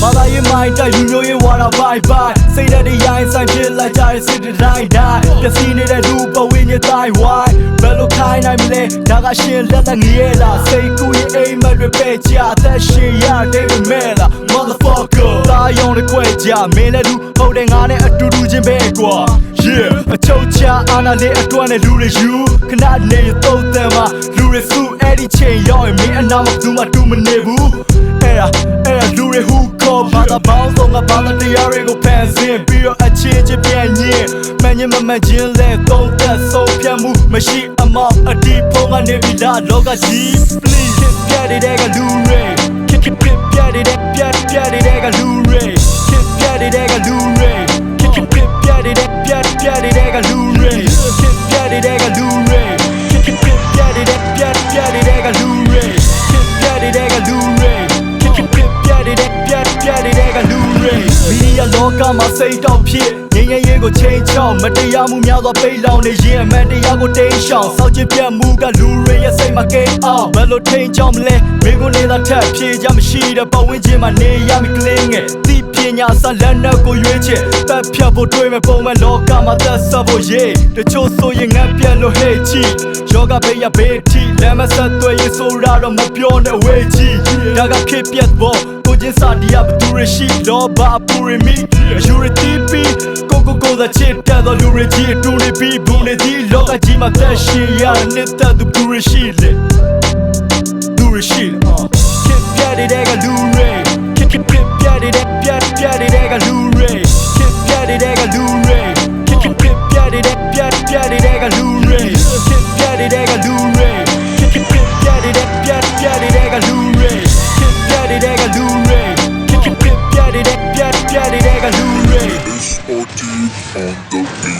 ဘာသာရေးမိုင်းတိုက်လူမျိုးရေးဝါဒဘိုင်ဘိုင်စိတ်တဲ့ရိုင်းဆိုင်ဖြစ်လိုက်ကြတဲ့စစ်တိုင်းတိုင်းပျက်စီးနေတဲ့လူပဝင်းရဲ့တိုင်းဝိုင်းဘယ်လိုခိုင်းနိုင်မလဲဒါကရှင်လက်လက်ငရဲလားစိတ်ကူးရဲ့အိမ်မက်တွေပဲကြအသက်ရှင်ရတဲ့မဲလား motherfucker တာယုံတဲ့ခွဲကြမင်းနဲ့လူဟုတ်တယ်ငါနဲ့အတူတူချင်းပဲကွာ yeah အချုပ်ချအာနာလေးအတွန်းနဲ့လူတွေယူခဏနေသုံးတယ်မှာလူတွေစုအဲ့ဒီချိန်ရောက်ရင်မင်းအနာမဘူးမတူမနေဘူးအဲ့ဒါလူတွေဟူခေါ်ဘာသာပေါင်းစုံကဘာသာတရားတွေကိုဖန်ဆင်းပြီးတော့အချင်းချင်းပြန်ညင်မှန်ရင်မမှန်ချင်းလဲသုံးသက်ဆုံးဖြတ်မှုမရှိအမောက်အတီးဖုံးကနေပြီလားလောကကြီး please ပြတ်တဲ့ကလူတွေပြတ်တဲ့ကလူတွေပြတ်တဲ့ကလူတွေပြတ်တဲ့ကလူတွေပြတ်တဲ့ကလူတွေပြတ်တဲ့ကလူတွေပြတ်တဲ့ကလူတွေမီဒီယာလောကမှာစိတ်တောက်ဖြစ်ငြိမ်းချမ်းရေးကိုချိန်ချောင်းမတရားမှုများသောပိတ်လောင်နေရင်အမှန်တရားကိုတိမ်းရှောင်စောင့်ကြည့်ပြတ်မှုကလူတွေရဲ့စိတ်မှာကိန်းအောင်ဘယ်လိုထိန်ချောင်းမလဲမင်းကိုနေတာထက်ဖြေကြမရှိတဲ့ပတ်ဝန်းကျင်မှာနေရမကလင်းငယ်သိပညာစလက်နဲ့ကိုရွေးချယ်တပ်ဖြတ်ဖို့တွေးမဲ့ပုံမဲ့လောကမှာသက်ဆက်ဖို့ရေးတချို့ဆိုရင်ငတ်ပြတ်လို့ဟဲ့ချီယောဂဘေးရဘေးတီလမ်းမဆက်သွဲရေးဆိုတာတော့မပြောနဲ့ဝေးကြီးဒါကဖြစ်ပြတ်ဖို့ကိုချင်းစာတရားဘသူရရှိလောဘပူရမီယူရတီပီကိုသာချစ်တဲ့သောလူတွေကြီးအတူနေပြီးဘူးနေသည်လောကကြီးမှာသက်ရှင်ရတဲ့သူသူရရှိလေသူရရှိဖြစ်ပြတဲ့ကလူတွေဖြစ်တဲ့ကလူတွေဖြစ်တဲ့ကလူတွေဖြစ်တဲ့ကလူတွေဖြစ်တဲ့ကလူတွေဖြစ်တဲ့ကလူတွေဖြစ်တဲ့ကလူတွေဖြစ်တဲ့ကလူတွေဖြစ်တဲ့ကလူတွေon the beat.